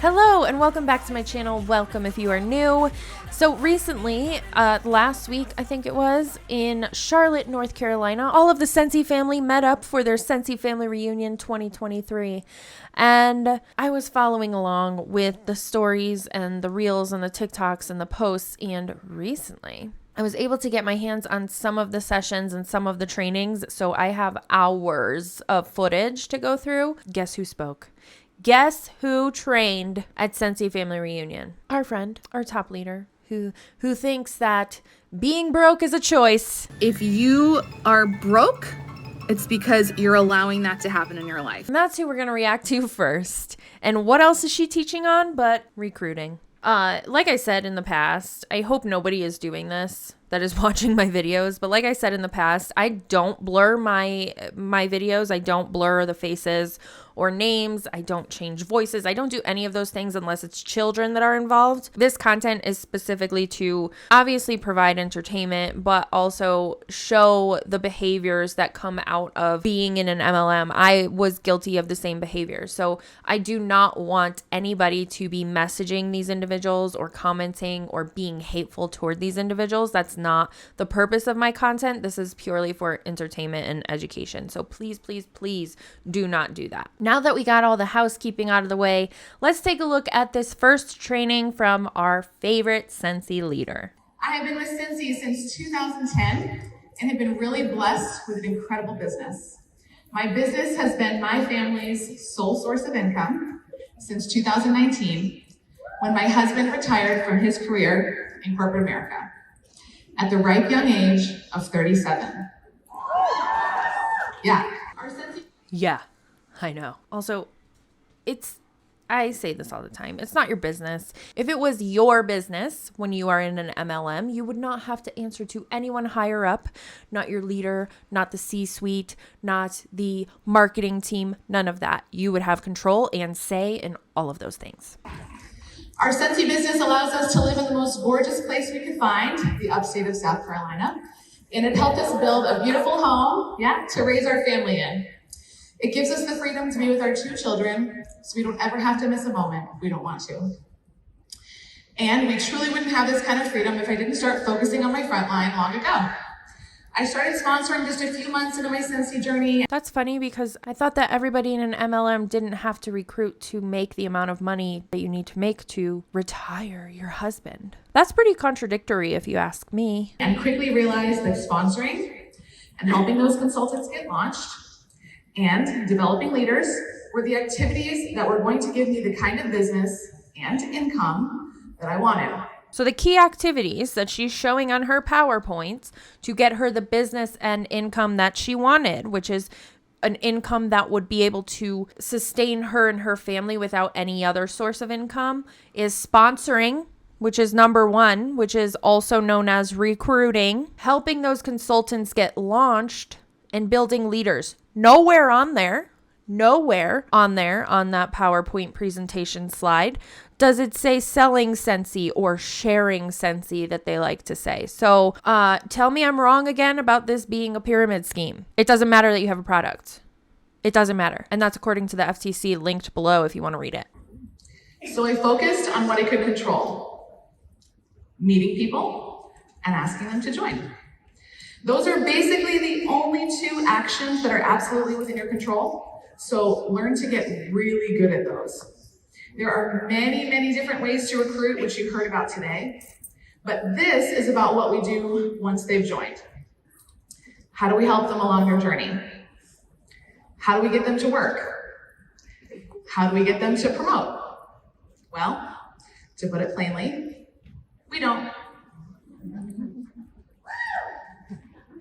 Hello and welcome back to my channel. Welcome if you are new. So recently, last week I think it was, in Charlotte, North Carolina, all of the Scentsy family met up for their Scentsy Family Reunion 2023. And I was following along with the stories and the reels and the TikToks and the posts, and recently I was able to get my hands on some of the sessions and some of the trainings, so I have hours of footage to go through. Guess who spoke? Guess who trained at Scentsy Family Reunion? Our friend, our top leader, who thinks that being broke is a choice. If you are broke, it's because you're allowing that to happen in your life. And that's who we're going to react to first. And what else is she teaching on but recruiting? Like I said in the past, I hope nobody is doing this that is watching my videos, but like I said in the past, I don't blur my videos. I don't blur the faces or names. I don't change voices. I don't do any of those things unless it's children that are involved. This content is specifically to obviously provide entertainment, but also show the behaviors that come out of being in an MLM. I was guilty of the same behavior. So I do not want anybody to be messaging these individuals or commenting or being hateful toward these individuals. That's not the purpose of my content. This is purely for entertainment and education. So please, please, please do not do that. Now that we got all the housekeeping out of the way, let's take a look at this first training from our favorite Scentsy leader. I have been with Scentsy since 2010 and have been really blessed with an incredible business. My business has been my family's sole source of income since 2019, when my husband retired from his career in corporate America at the ripe young age of 37. Yeah. Yeah, I know. Also, I say this all the time. It's not your business. If it was your business when you are in an MLM, you would not have to answer to anyone higher up, not your leader, not the C-suite, not the marketing team, none of that. You would have control and say in all of those things. Our Scentsy business allows us to live in the most gorgeous place we could find, the upstate of South Carolina, and it helped us build a beautiful home, to raise our family in. It gives us the freedom to be with our 2 children, so we don't ever have to miss a moment if we don't want to. And we truly wouldn't have this kind of freedom if I didn't start focusing on my front line long ago. I started sponsoring just a few months into my Scentsy journey. That's funny because I thought that everybody in an MLM didn't have to recruit to make the amount of money that you need to make to retire your husband. That's pretty contradictory if you ask me. And quickly realized that sponsoring and helping those consultants get launched and developing leaders were the activities that were going to give me the kind of business and income that I wanted. So the key activities that she's showing on her PowerPoints to get her the business and income that she wanted, which is an income that would be able to sustain her and her family without any other source of income, is sponsoring, which is number 1, which is also known as recruiting, helping those consultants get launched, and building leaders. Nowhere on that PowerPoint presentation slide does it say selling Scentsy or sharing Scentsy that they like to say. So tell me I'm wrong again about this being a pyramid scheme. It doesn't matter that you have a product. It doesn't matter. And that's according to the FTC, linked below if you want to read it. So I focused on what I could control: meeting people and asking them to join. Those are basically the only 2 actions that are absolutely within your control. So learn to get really good at those. There are many, many different ways to recruit, which you've heard about today. But this is about what we do once they've joined. How do we help them along their journey? How do we get them to work? How do we get them to promote? Well, to put it plainly, we don't.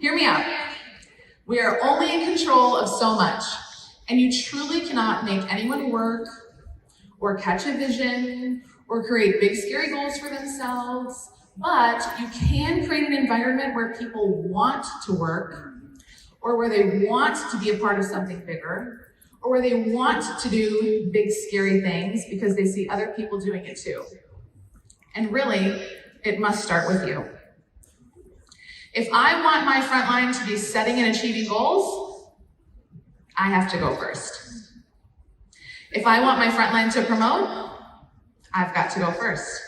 Hear me out. We are only in control of so much, and you truly cannot make anyone work or catch a vision or create big scary goals for themselves, but you can create an environment where people want to work, or where they want to be a part of something bigger, or where they want to do big scary things because they see other people doing it too. And really, it must start with you. If I want my front line to be setting and achieving goals, I have to go first. If I want my front line to promote, I've got to go first.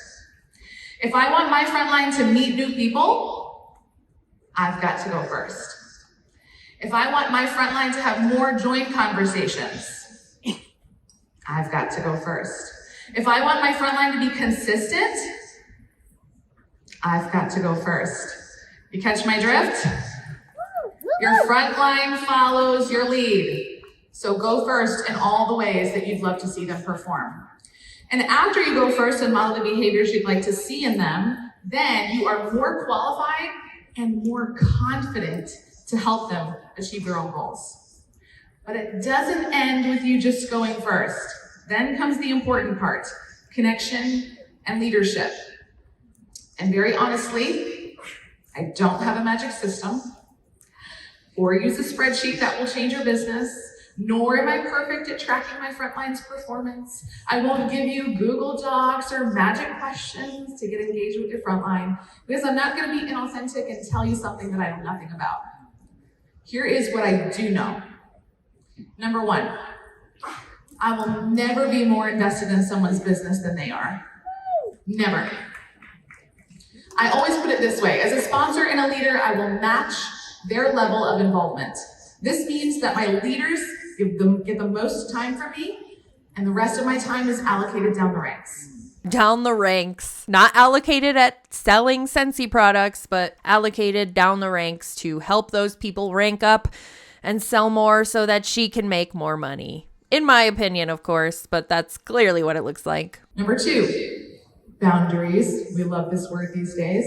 If I want my frontline to meet new people, I've got to go first. If I want my frontline to have more joint conversations, I've got to go first. If I want my frontline to be consistent, I've got to go first. You catch my drift? Your frontline follows your lead. So go first in all the ways that you'd love to see them perform. And after you go first and model the behaviors you'd like to see in them, then you are more qualified and more confident to help them achieve their own goals. But it doesn't end with you just going first. Then comes the important part, connection and leadership. And very honestly, I don't have a magic system or use a spreadsheet that will change your business, nor am I perfect at tracking my frontline's performance. I won't give you Google Docs or magic questions to get engaged with your frontline because I'm not going to be inauthentic and tell you something that I know nothing about. Here is what I do know. Number one, I will never be more invested in someone's business than they are. Never. I always put it this way. As a sponsor and a leader, I will match their level of involvement. This means that my leaders get the most time from me, and the rest of my time is allocated down the ranks. Down the ranks. Not allocated at selling Scentsy products, but allocated down the ranks to help those people rank up and sell more so that she can make more money. In my opinion, of course, but that's clearly what it looks like. Number two, boundaries. We love this word these days.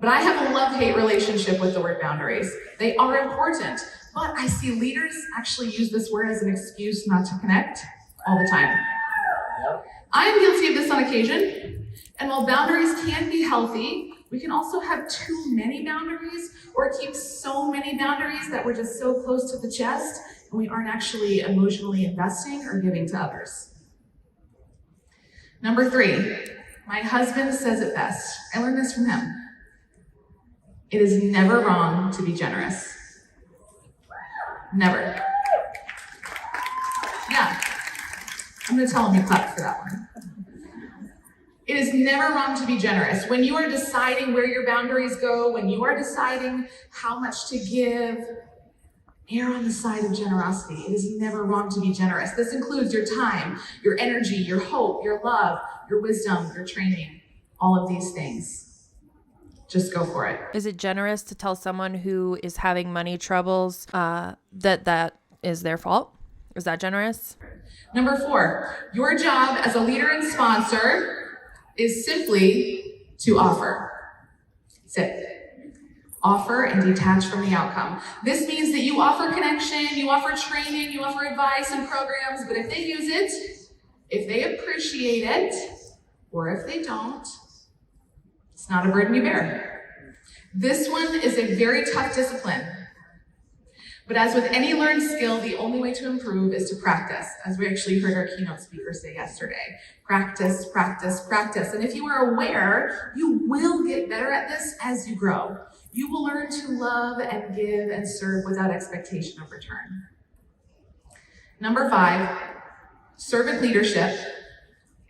But I have a love-hate relationship with the word boundaries. They are important, but I see leaders actually use this word as an excuse not to connect all the time. I am guilty of this on occasion, and while boundaries can be healthy, we can also have too many boundaries or keep so many boundaries that we're just so close to the chest and we aren't actually emotionally investing or giving to others. Number three, my husband says it best. I learned this from him. It is never wrong to be generous. Never. Yeah. I'm going to tell him he clapped for that one. It is never wrong to be generous. When you are deciding where your boundaries go, when you are deciding how much to give, err on the side of generosity. It is never wrong to be generous. This includes your time, your energy, your hope, your love, your wisdom, your training, all of these things. Just go for it. Is it generous to tell someone who is having money troubles that is their fault? Is that generous? Number four, your job as a leader and sponsor is simply to offer. That's it. Offer and detach from the outcome. This means that you offer connection, you offer training, you offer advice and programs, but if they use it, if they appreciate it, or if they don't, it's not a burden you bear. This one is a very tough discipline. But as with any learned skill, the only way to improve is to practice, as we actually heard our keynote speaker say yesterday. Practice, practice, practice. And if you are aware, you will get better at this as you grow. You will learn to love and give and serve without expectation of return. Number five, servant leadership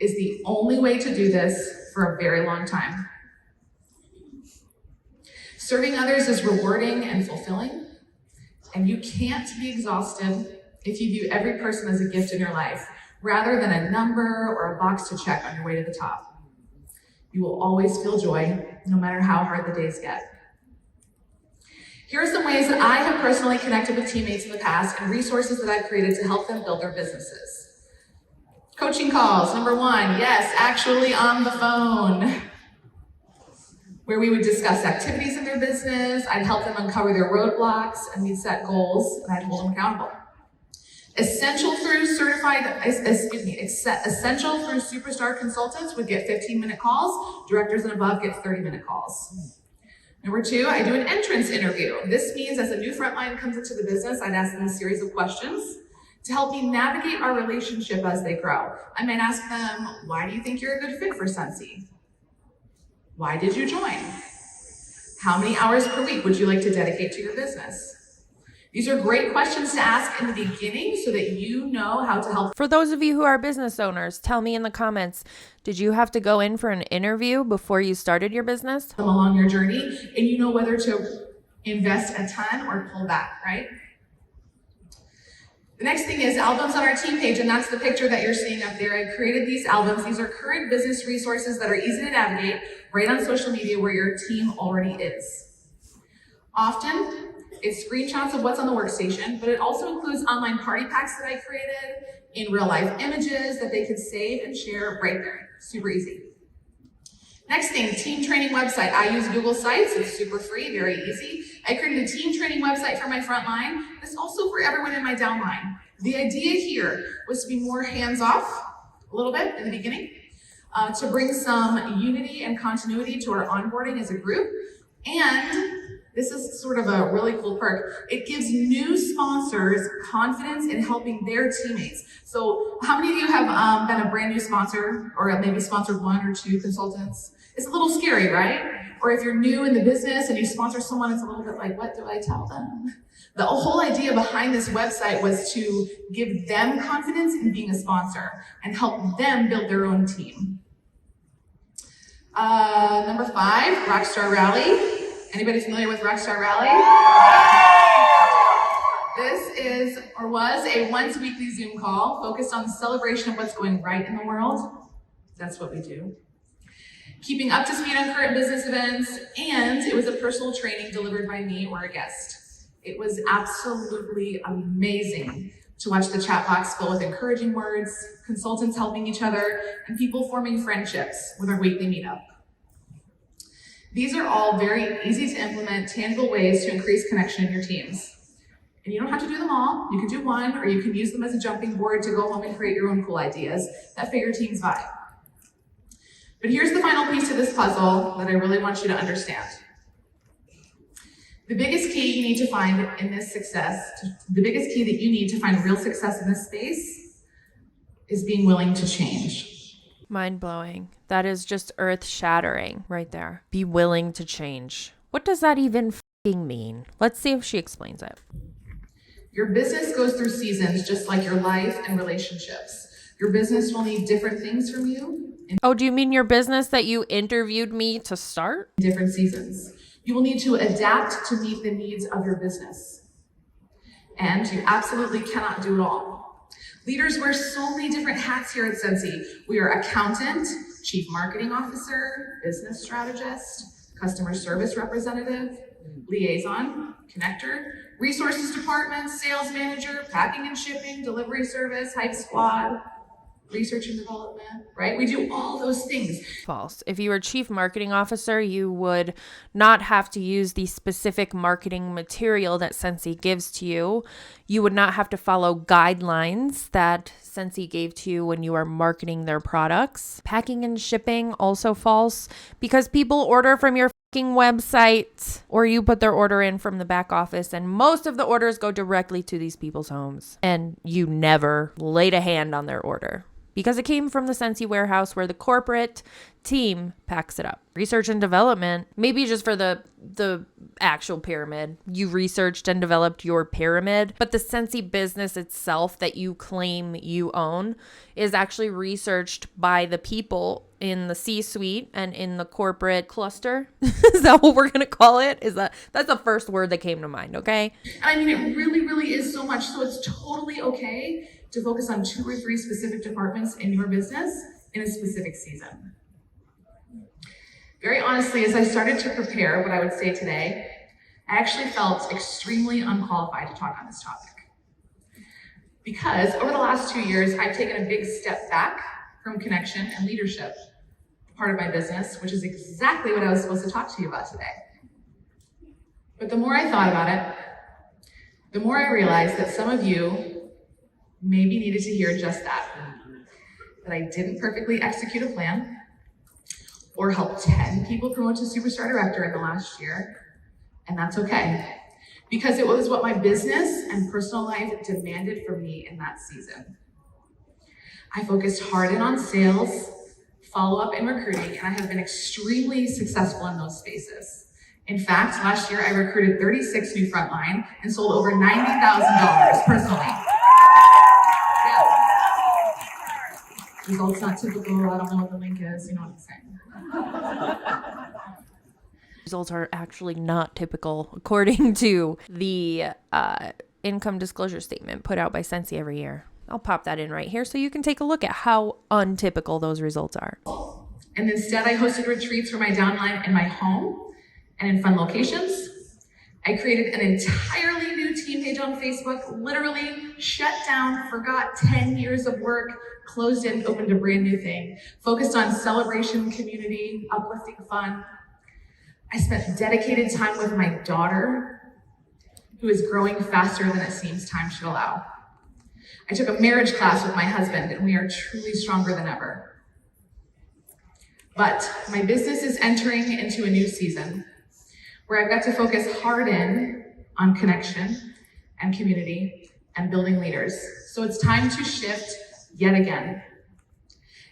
is the only way to do this for a very long time. Serving others is rewarding and fulfilling. And you can't be exhausted if you view every person as a gift in your life, rather than a number or a box to check on your way to the top. You will always feel joy, no matter how hard the days get. Here are some ways that I have personally connected with teammates in the past and resources that I've created to help them build their businesses. Coaching calls, number one, yes, actually on the phone, where we would discuss activities in their business. I'd help them uncover their roadblocks, and we'd set goals, and I'd hold them accountable. Essential through superstar consultants would get 15-minute calls. Directors and above get 30-minute calls. Number two, I do an entrance interview. This means as a new frontline comes into the business, I'd ask them a series of questions to help me navigate our relationship as they grow. I might ask them, why do you think you're a good fit for Scentsy? Why did you join? How many hours per week would you like to dedicate to your business? These are great questions to ask in the beginning so that you know how to help. For those of you who are business owners, tell me in the comments, did you have to go in for an interview before you started your business? Them along your journey, and you know whether to invest a ton or pull back, right? The next thing is albums on our team page, and that's the picture that you're seeing up there. I created these albums. These are current business resources that are easy to navigate right on social media where your team already is. Often, it's screenshots of what's on the workstation, but it also includes online party packs that I created, in real life images that they could save and share right there. Super easy. Next thing, team training website. I use Google Sites. It's super free, very easy. I created a team training website for my front line. It's also for everyone in my downline. The idea here was to be more hands-off a little bit in the beginning, to bring some unity and continuity to our onboarding as a group. And this is sort of a really cool perk. It gives new sponsors confidence in helping their teammates. So how many of you have been a brand new sponsor, or maybe sponsored 1 or 2 consultants? It's a little scary, right? Or if you're new in the business and you sponsor someone, it's a little bit like, what do I tell them? The whole idea behind this website was to give them confidence in being a sponsor and help them build their own team. Number 5, Rockstar Rally. Anybody familiar with Rockstar Rally? This is, or was, a once weekly Zoom call focused on the celebration of what's going right in the world. That's what we do. Keeping up to speed on current business events, and it was a personal training delivered by me or a guest. It was absolutely amazing to watch the chat box fill with encouraging words, consultants helping each other, and people forming friendships with our weekly meetup. These are all very easy to implement, tangible ways to increase connection in your teams. And you don't have to do them all. You can do one, or you can use them as a jumping board to go home and create your own cool ideas that fit your team's vibe. But here's the final piece to this puzzle that I really want you to understand. The biggest key you need to find in this success, the biggest key that you need to find real success in this space is being willing to change. Mind-blowing. That is just earth-shattering right there. Be willing to change. What does that even f***ing mean? Let's see if she explains it. Your business goes through seasons just like your life and relationships. Your business will need different things from you. Oh, do you mean your business that you interviewed me to start? Different seasons. You will need to adapt to meet the needs of your business. And you absolutely cannot do it all. Leaders wear so many different hats here at Scentsy. We are accountant, chief marketing officer, business strategist, customer service representative, liaison, connector, resources department, sales manager, packing and shipping, delivery service, hype squad, research and development, right? We do all those things. False. If you were chief marketing officer, you would not have to use the specific marketing material that Scentsy gives to you. You would not have to follow guidelines that Scentsy gave to you when you are marketing their products. Packing and shipping, also false, because people order from your fucking website, or you put their order in from the back office, and most of the orders go directly to these people's homes, and you never laid a hand on their order, because it came from the Scentsy warehouse where the corporate team packs it up. Research and development, maybe just for the actual pyramid. You researched and developed your pyramid, but the Scentsy business itself that you claim you own is actually researched by the people in the C-suite and in the corporate cluster. Is that what we're going to call it? That's the first word that came to mind, okay? I mean, it really, really is so much. So it's totally okay to focus on 2 or 3 specific departments in your business in a specific season. Very honestly, as I started to prepare what I would say today, I actually felt extremely unqualified to talk on this topic. Because over the last 2 years, I've taken a big step back from connection and leadership, part of my business, which is exactly what I was supposed to talk to you about today. But the more I thought about it, the more I realized that some of you maybe needed to hear just that I didn't perfectly execute a plan or help 10 people promote to superstar director in the last year, and that's okay. Because it was what my business and personal life demanded from me in that season. I focused hard in on sales, follow-up, and recruiting, and I have been extremely successful in those spaces. In fact, last year I recruited 36 new frontline and sold over $90,000 personally. Yeah. Results not typical, I don't know what the link is, you know what I'm saying. Results are actually not typical according to the income disclosure statement put out by Scentsy every year. I'll pop that in right here so you can take a look at how untypical those results are. And instead I hosted retreats for my downline in my home and in fun locations. I created an entirely new team page on Facebook, literally shut down, forgot 10 years of work, closed it and opened a brand new thing, focused on celebration, community, uplifting fun. I spent dedicated time with my daughter, who is growing faster than it seems time should allow. I took a marriage class with my husband, and we are truly stronger than ever. But my business is entering into a new season where I've got to focus hard in on connection and community and building leaders. So it's time to shift yet again.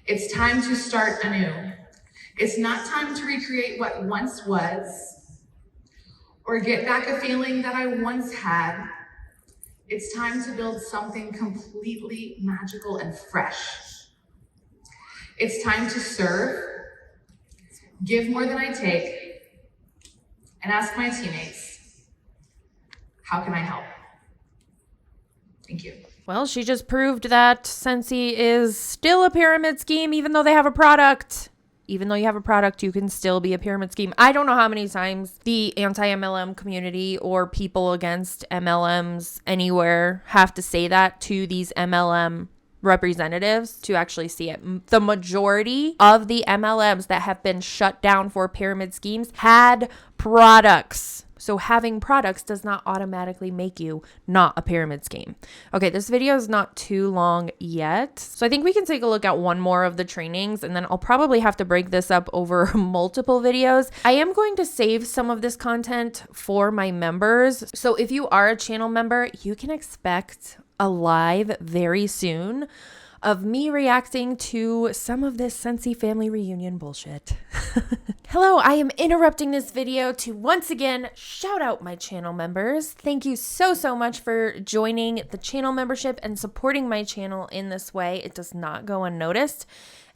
It's time to start anew. It's not time to recreate what once was or get back a feeling that I once had. It's time to build something completely magical and fresh. It's time to serve, give more than I take, and ask my teammates, how can I help? Thank you. Well, she just proved that Scentsy is still a pyramid scheme, even though they have a product. Even though you have a product, you can still be a pyramid scheme. I don't know how many times the anti-MLM community or people against MLMs anywhere have to say that to these MLM representatives to actually see it. The majority of the MLMs that have been shut down for pyramid schemes had products. So having products does not automatically make you not a pyramid scheme. Okay, this video is not too long yet. So I think we can take a look at one more of the trainings, and then I'll probably have to break this up over multiple videos. I am going to save some of this content for my members. So if you are a channel member, you can expect a live very soon of me reacting to some of this Scentsy Family Reunion bullshit. Hello, I am interrupting this video to once again shout out my channel members. Thank you so much for joining the channel membership and supporting my channel in this way. It does not go unnoticed.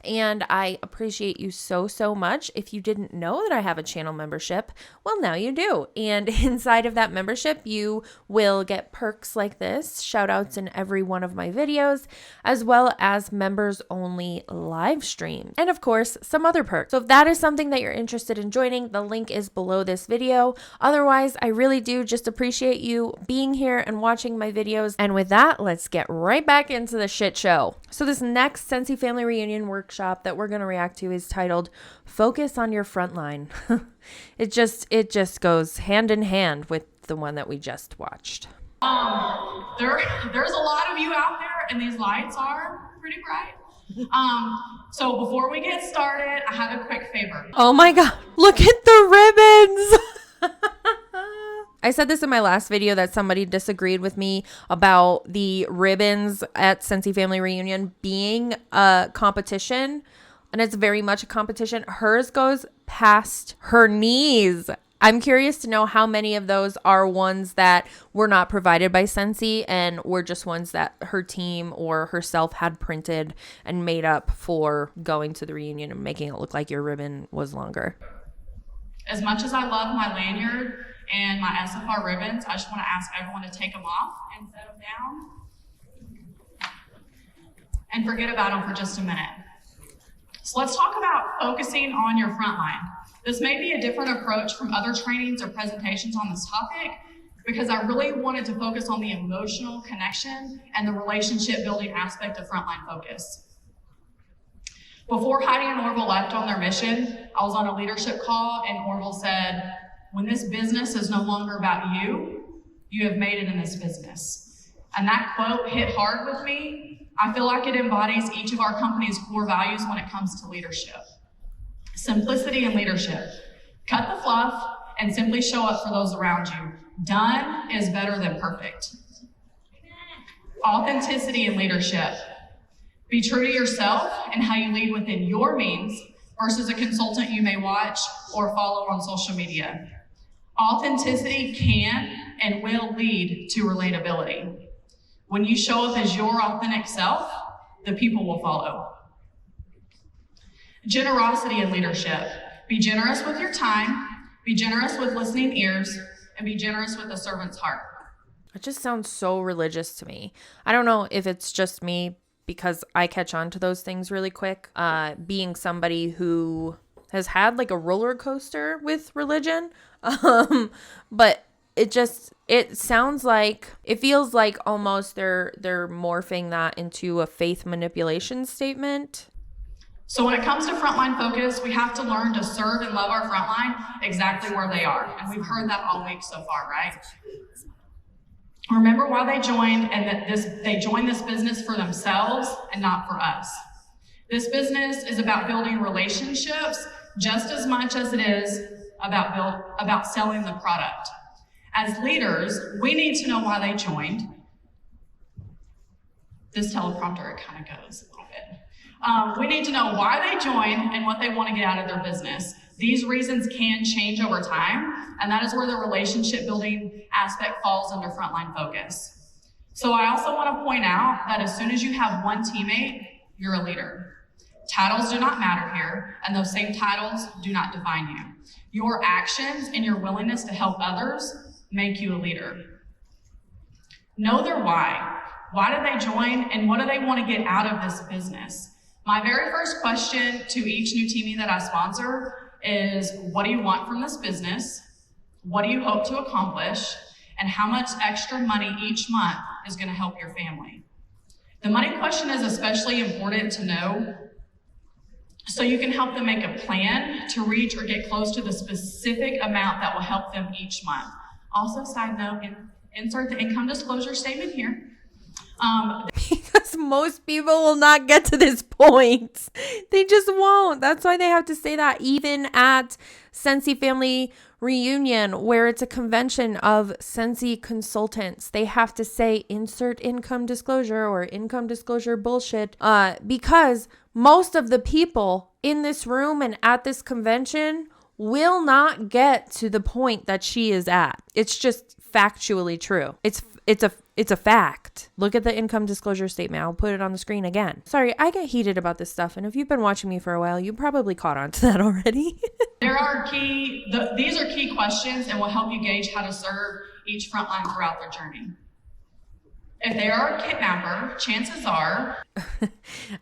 And I appreciate you so much. If you didn't know that I have a channel membership, well, now you do. And inside of that membership, you will get perks like this, shout outs in every one of my videos, as well as members only live stream. And of course, some other perks. So if that is something that you're interested in joining, the link is below this video. Otherwise, I really do just appreciate you being here and watching my videos. And with that, let's get right back into the shit show. So this next Scentsy Family Reunion workshop that we're going to react to is titled Focus on Your Frontline. It just goes hand in hand with the one that we just watched. There's a lot of you out there, and these lights are pretty bright. So before we get started, I have a quick favor. Oh my God, look at the ribbons. I said this in my last video that somebody disagreed with me about the ribbons at Scentsy Family Reunion being a competition, and it's very much a competition. Hers goes past her knees. I'm curious to know how many of those are ones that were not provided by Scentsy and were just ones that her team or herself had printed and made up for going to the reunion and making it look like your ribbon was longer. As much as I love my lanyard and my SFR ribbons, I just want to ask everyone to take them off and set them down and forget about them for just a minute. So let's talk about focusing on your front line. This may be a different approach from other trainings or presentations on this topic because I really wanted to focus on the emotional connection and the relationship building aspect of frontline focus. Before Heidi and Orville left on their mission, I was on a leadership call and Orville said, when this business is no longer about you, you have made it in this business. And that quote hit hard with me. I feel like it embodies each of our company's core values when it comes to leadership. Simplicity and leadership. Cut the fluff and simply show up for those around you. Done is better than perfect. Authenticity and leadership. Be true to yourself and how you lead within your means versus a consultant you may watch or follow on social media. Authenticity can and will lead to relatability. When you show up as your authentic self, the people will follow. Generosity in leadership. Be generous with your time, be generous with listening ears, and be generous with a servant's heart. It just sounds so religious to me. I don't know if it's just me because I catch on to those things really quick. Being somebody who has had like a roller coaster with religion. But it sounds like, it feels like almost they're morphing that into a faith manipulation statement. So when it comes to frontline focus, we have to learn to serve and love our frontline exactly where they are. And we've heard that all week so far, right? Remember why they joined, and that they joined this business for themselves and not for us. This business is about building relationships just as much as it is about selling the product. As leaders, we need to know why they joined. This teleprompter, it kind of goes a little bit. We need to know why they joined and what they want to get out of their business. These reasons can change over time, and that is where the relationship building aspect falls under frontline focus. So I also want to point out that as soon as you have one teammate, you're a leader. Titles do not matter here, and those same titles do not define you. Your actions and your willingness to help others make you a leader. Know their why. Why did they join, and what do they want to get out of this business? My very first question to each new teamie that I sponsor is, what do you want from this business? What do you hope to accomplish? And how much extra money each month is going to help your family? The money question is especially important to know so you can help them make a plan to reach or get close to the specific amount that will help them each month. Also, side note, insert the income disclosure statement here. Because most people will not get to this point. They just won't. That's why they have to say that even at Scentsy Family Reunion, where it's a convention of Scentsy consultants. They have to say insert income disclosure or income disclosure bullshit because most of the people in this room and at this convention will not get to the point that she is at. It's just factually true. It's a fact. Look at the income disclosure statement. I'll put it on the screen again. Sorry, I get heated about this stuff, and if you've been watching me for a while, you probably caught on to that already. These are key questions and will help you gauge how to serve each frontline throughout their journey. If they are a kidnapper, chances are...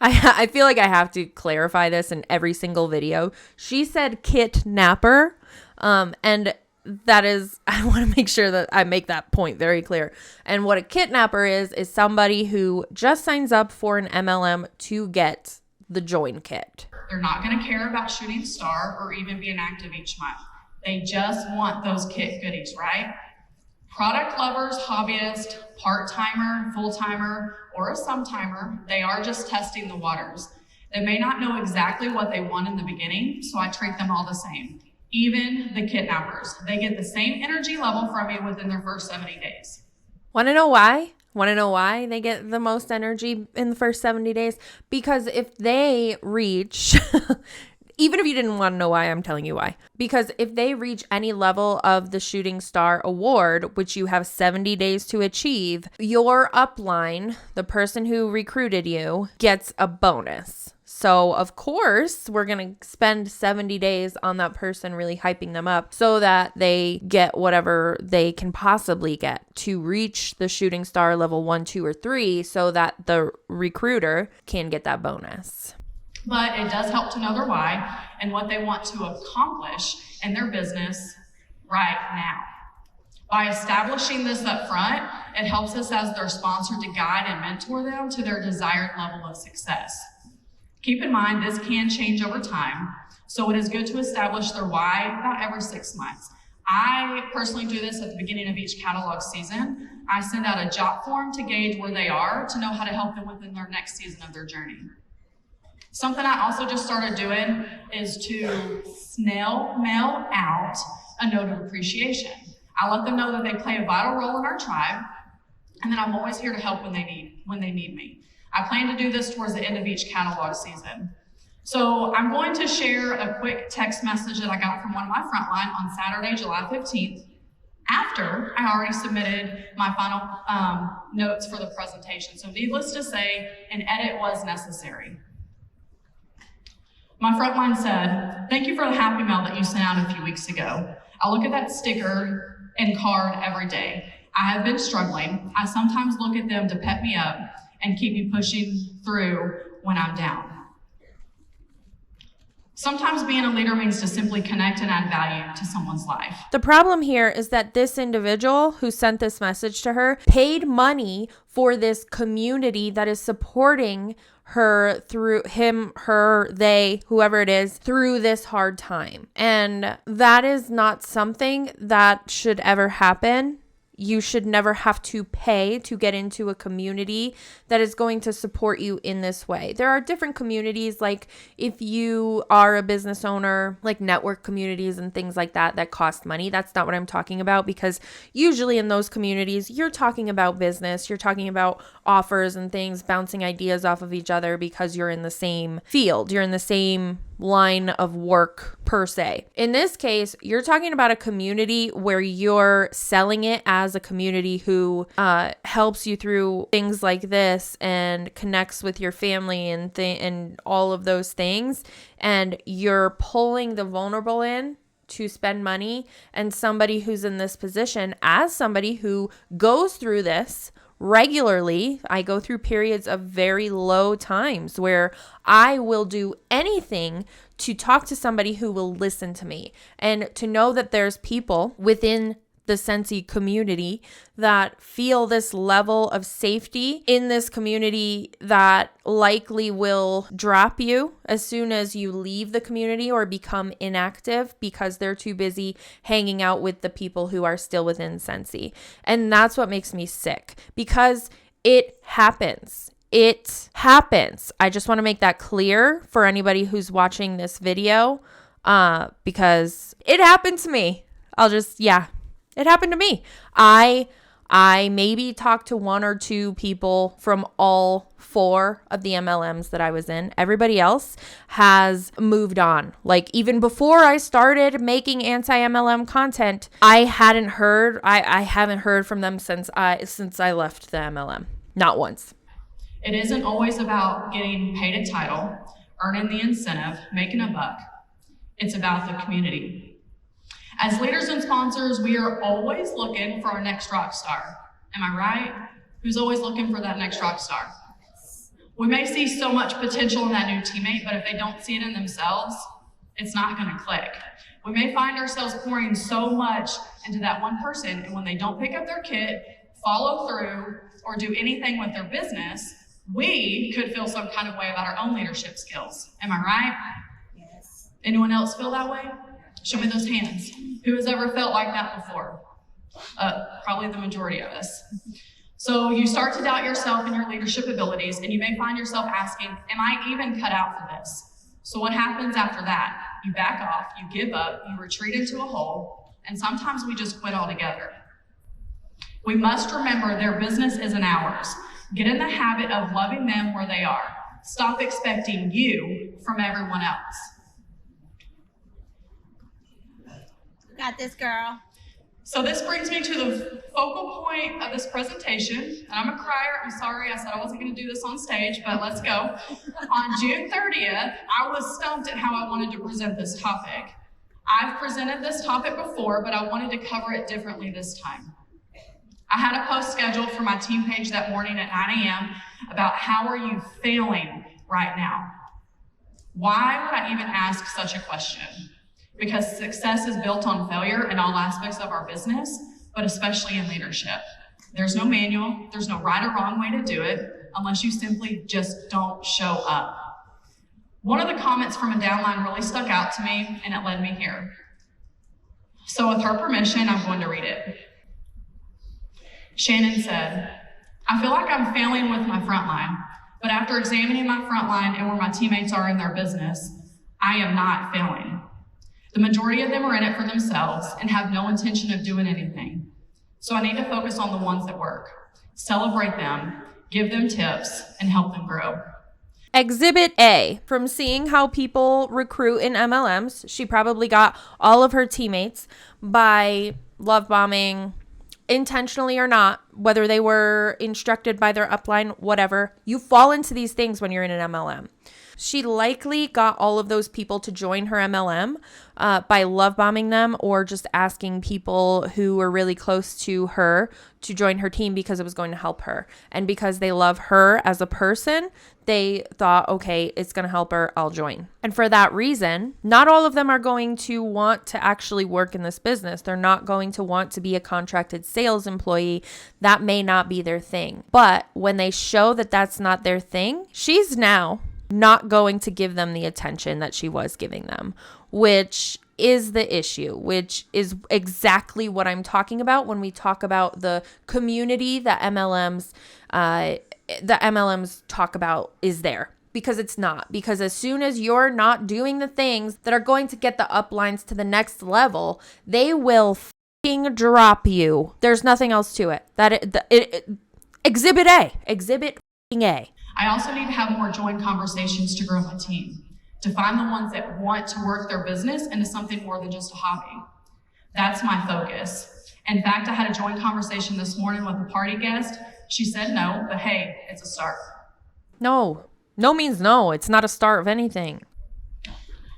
I feel like I have to clarify this in every single video. She said kidnapper, and that is, I want to make sure that I make that point very clear. And what a kidnapper is somebody who just signs up for an MLM to get the join kit. They're not going to care about shooting star or even being active each month. They just want those kit goodies, right? Product lovers, hobbyist, part-timer, full-timer, or a sometime, they are just testing the waters. They may not know exactly what they want in the beginning, so I treat them all the same. Even the kidnappers, they get the same energy level from me within their first 70 days. Want to know why? Want to know why they get the most energy in the first 70 days? Because if they reach, even if you didn't want to know why, I'm telling you why. Because if they reach any level of the Shooting Star Award, which you have 70 days to achieve, your upline, the person who recruited you, gets a bonus. So, of course, we're going to spend 70 days on that person, really hyping them up so that they get whatever they can possibly get to reach the Shooting Star level 1, 2, or 3 so that the recruiter can get that bonus. But it does help to know their why and what they want to accomplish in their business right now. By establishing this up front, it helps us as their sponsor to guide and mentor them to their desired level of success. Keep in mind, this can change over time, so it is good to establish their why about every 6 months. I personally do this at the beginning of each catalog season. I send out a jot form to gauge where they are to know how to help them within their next season of their journey. Something I also just started doing is to snail mail out a note of appreciation. I let them know that they play a vital role in our tribe, and that I'm always here to help when they need me. I plan to do this towards the end of each catalog season. So I'm going to share a quick text message that I got from one of my frontline on Saturday, July 15th. after I already submitted my final notes for the presentation. So needless to say, an edit was necessary. My frontline said, "Thank you for the happy mail that you sent out a few weeks ago. I look at that sticker and card every day. I have been struggling. I sometimes look at them to pep me up and keep me pushing through when I'm down." Sometimes being a leader means to simply connect and add value to someone's life. The problem here is that this individual who sent this message to her paid money for this community that is supporting her through him, her, they, whoever it is, through this hard time. And that is not something that should ever happen. You should never have to pay to get into a community that is going to support you in this way. There are different communities, like if you are a business owner, like network communities and things like that, that cost money. That's not what I'm talking about, because usually in those communities, you're talking about business, you're talking about offers and things, bouncing ideas off of each other because you're in the same field, you're in the same line of work per se. In this case, you're talking about a community where you're selling it as a community who helps you through things like this and connects with your family and all of those things, and you're pulling the vulnerable in to spend money, and somebody who's in this position, as somebody who goes through this regularly. I go through periods of very low times where I will do anything to talk to somebody who will listen to me, and to know that there's people within the Scentsy community that feel this level of safety in this community that likely will drop you as soon as you leave the community or become inactive because they're too busy hanging out with the people who are still within Scentsy. And that's what makes me sick, because it happens. It happens. I just want to make that clear for anybody who's watching this video, because it happened to me. It happened to me. I maybe talked to one or two people from all 4 of the MLMs that I was in. Everybody else has moved on. Like, even before I started making anti-MLM content, I haven't heard from them since I left the MLM. Not once. It isn't always about getting paid a title, earning the incentive, making a buck. It's about the community. As leaders and sponsors, we are always looking for our next rock star. Am I right? Who's always looking for that next rock star? We may see so much potential in that new teammate, but if they don't see it in themselves, it's not going to click. We may find ourselves pouring so much into that one person, and when they don't pick up their kit, follow through, or do anything with their business, we could feel some kind of way about our own leadership skills. Am I right? Yes. Anyone else feel that way? Show me those hands. Who has ever felt like that before? Probably the majority of us. So you start to doubt yourself and your leadership abilities, and you may find yourself asking, am I even cut out for this? So what happens after that? You back off, you give up, you retreat into a hole, and sometimes we just quit altogether. We must remember their business isn't ours. Get in the habit of loving them where they are. Stop expecting you from everyone else. Got this, girl. So this brings me to the focal point of this presentation, and I'm a crier. I'm sorry, I said I wasn't going to do this on stage, but let's go. On June 30th, I was stumped at how I wanted to present this topic. I've presented this topic before, but I wanted to cover it differently this time. I had a post scheduled for my team page that morning at 9 a.m. about how are you failing right now? Why would I even ask such a question? Because success is built on failure in all aspects of our business, but especially in leadership. There's no manual, there's no right or wrong way to do it, unless you simply just don't show up. One of the comments from a downline really stuck out to me, and it led me here. So with her permission, I'm going to read it. Shannon said, I feel like I'm failing with my frontline, but after examining my frontline and where my teammates are in their business, I am not failing. The majority of them are in it for themselves and have no intention of doing anything. So I need to focus on the ones that work, celebrate them, give them tips, and help them grow. Exhibit A, from seeing how people recruit in MLMs, she probably got all of her teammates by love bombing, intentionally or not, whether they were instructed by their upline, whatever. You fall into these things when you're in an MLM. She likely got all of those people to join her MLM by love bombing them or just asking people who were really close to her to join her team because it was going to help her. And because they love her as a person, they thought, okay, it's going to help her, I'll join. And for that reason, not all of them are going to want to actually work in this business. They're not going to want to be a contracted sales employee. That may not be their thing. But when they show that that's not their thing, she's now not going to give them the attention that she was giving them, which is the issue, which is exactly what I'm talking about when we talk about the community that MLMs talk about is there. Because it's not. Because as soon as you're not doing the things that are going to get the uplines to the next level, they will fucking drop you. There's nothing else to it. Exhibit A. Exhibit A. I also need to have more joint conversations to grow my team, to find the ones that want to work their business into something more than just a hobby. That's my focus. In fact, I had a joint conversation this morning with a party guest. She said no, but hey, it's a start. No means no. It's not a start of anything.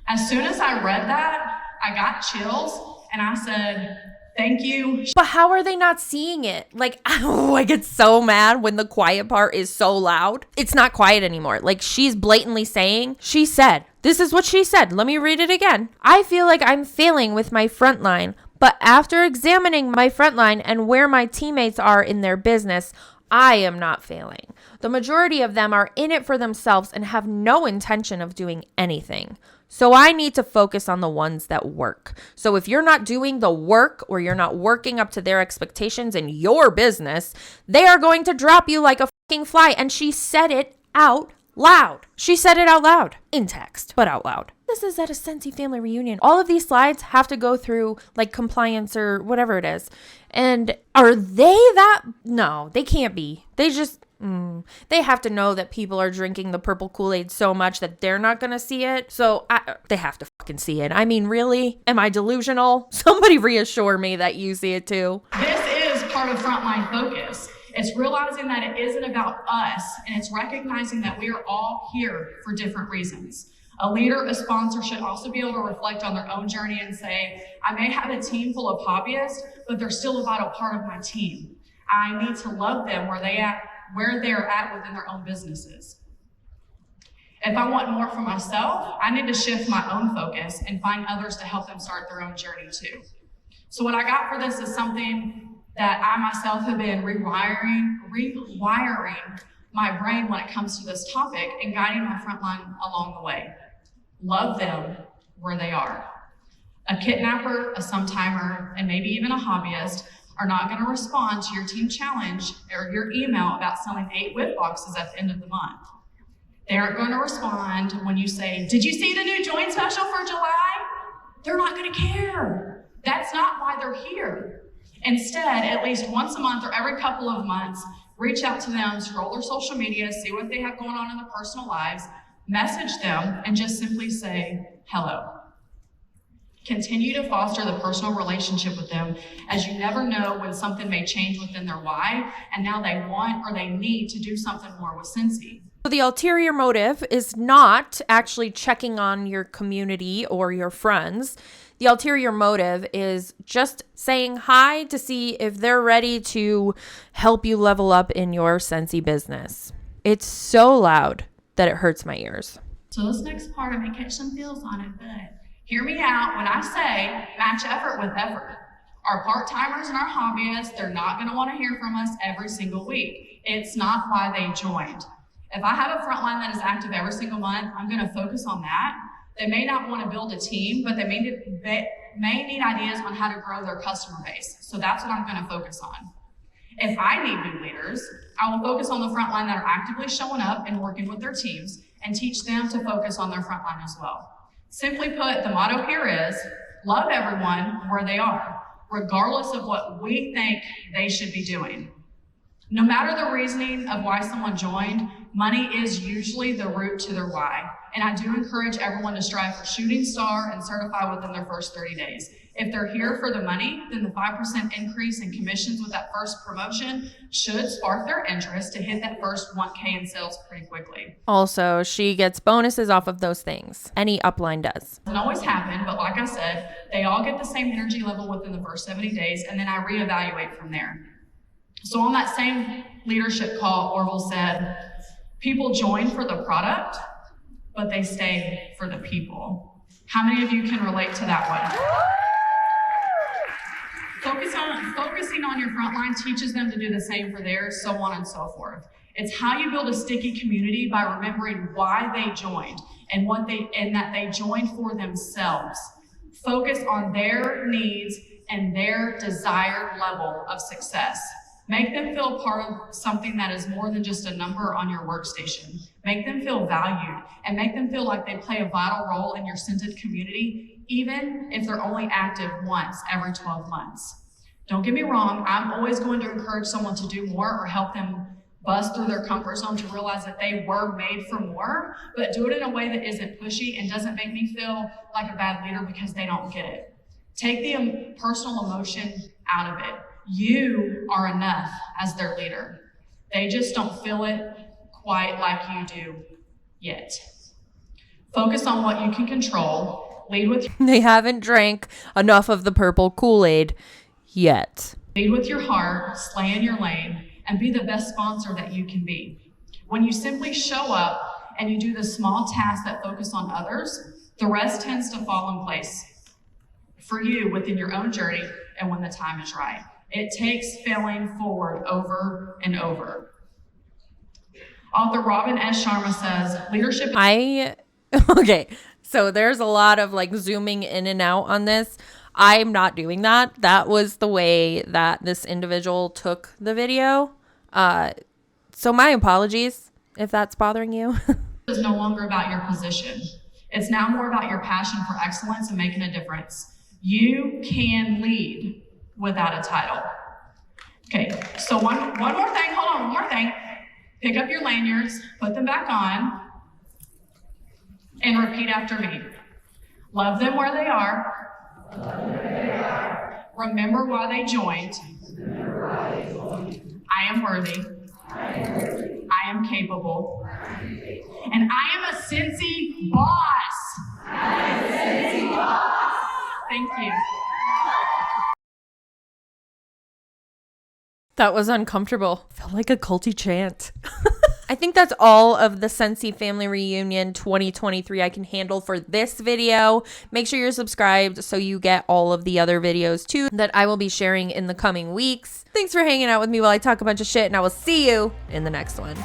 As soon as I read that, I got chills and I said, thank you. But how are they not seeing it? Like, oh, I get so mad when the quiet part is so loud. It's not quiet anymore. Like, she's blatantly saying, she said, this is what she said. Let me read it again. I feel like I'm failing with my frontline, but after examining my frontline and where my teammates are in their business, I am not failing. The majority of them are in it for themselves and have no intention of doing anything. So I need to focus on the ones that work. So if you're not doing the work or you're not working up to their expectations in your business, they are going to drop you like a fucking fly. And she said it out loud. She said it out loud in text, but out loud. This is at a Scentsy Family Reunion. All of these slides have to go through like compliance or whatever it is. And are they that? No, they can't be. They just... They have to know that people are drinking the purple Kool-Aid so much that they're not going to see it. So they have to fucking see it. I mean, really? Am I delusional? Somebody reassure me that you see it too. This is part of frontline focus. It's realizing that it isn't about us, and it's recognizing that we are all here for different reasons. A leader, a sponsor should also be able to reflect on their own journey and say, I may have a team full of hobbyists, but they're still a vital part of my team. I need to love them where they're at within their own businesses. If I want more for myself, I need to shift my own focus and find others to help them start their own journey too. So what I got for this is something that I myself have been rewiring my brain when it comes to this topic and guiding my frontline along the way. Love them where they are. A kidnapper, a sometimer, and maybe even a hobbyist are not going to respond to your team challenge or your email about selling 8 whip boxes at the end of the month. They aren't going to respond when you say, did you see the new joint special for July? They're not going to care. That's not why they're here. Instead, at least once a month or every couple of months, reach out to them, scroll their social media, see what they have going on in their personal lives, message them, and just simply say, hello. Continue to foster the personal relationship with them, as you never know when something may change within their why, and now they want or they need to do something more with Scentsy. So the ulterior motive is not actually checking on your community or your friends. The ulterior motive is just saying hi to see if they're ready to help you level up in your Scentsy business. It's so loud that it hurts my ears. So this next part, I may catch some feels on it, but hear me out when I say match effort with effort. Our part-timers and our hobbyists, they're not going to want to hear from us every single week. It's not why they joined. If I have a frontline that is active every single month, I'm going to focus on that. They may not want to build a team, but they may need ideas on how to grow their customer base. So that's what I'm going to focus on. If I need new leaders, I will focus on the frontline that are actively showing up and working with their teams and teach them to focus on their frontline as well. Simply put, the motto here is love everyone where they are, regardless of what we think they should be doing. No matter the reasoning of why someone joined, money is usually the root to their why. And I do encourage everyone to strive for shooting star and certify within their first 30 days. If they're here for the money, then the 5% increase in commissions with that first promotion should spark their interest to hit that first 1K in sales pretty quickly. Also, she gets bonuses off of those things. Any upline does. Doesn't always happen, but like I said, they all get the same energy level within the first 70 days, and then I reevaluate from there. So on that same leadership call, Orville said, people join for the product, but they stay for the people. How many of you can relate to that one? Focusing on your front line teaches them to do the same for theirs, so on and so forth. It's how you build a sticky community by remembering why they joined and that they joined for themselves. Focus on their needs and their desired level of success. Make them feel part of something that is more than just a number on your workstation. Make them feel valued and make them feel like they play a vital role in your scented community, even if they're only active once every 12 months. Don't get me wrong, I'm always going to encourage someone to do more or help them bust through their comfort zone to realize that they were made for more, but do it in a way that isn't pushy and doesn't make me feel like a bad leader because they don't get it. Take the personal emotion out of it. You are enough as their leader. They just don't feel it quite like you do yet. Focus on what you can control. They haven't drank enough of the purple Kool-Aid yet. Lead with your heart, slay in your lane, and be the best sponsor that you can be. When you simply show up and you do the small tasks that focus on others, the rest tends to fall in place for you within your own journey and when the time is right. It takes failing forward over and over. Author Robin S. Sharma says, leadership... Okay, so there's a lot of like zooming in and out on this. I'm not doing that. That was the way that this individual took the video. So my apologies if that's bothering you. It's no longer about your position. It's now more about your passion for excellence and making a difference. You can lead without a title. Okay, so one more thing, hold on, one more thing. Pick up your lanyards, put them back on, and repeat after me. Love them where they are. Remember why they joined. I am worthy. I am capable. And I am a Scentsy boss. Thank you. That was uncomfortable. Felt like a culty chant. I think that's all of the Scentsy Family Reunion 2023 I can handle for this video. Make sure you're subscribed so you get all of the other videos too that I will be sharing in the coming weeks. Thanks for hanging out with me while I talk a bunch of shit, and I will see you in the next one.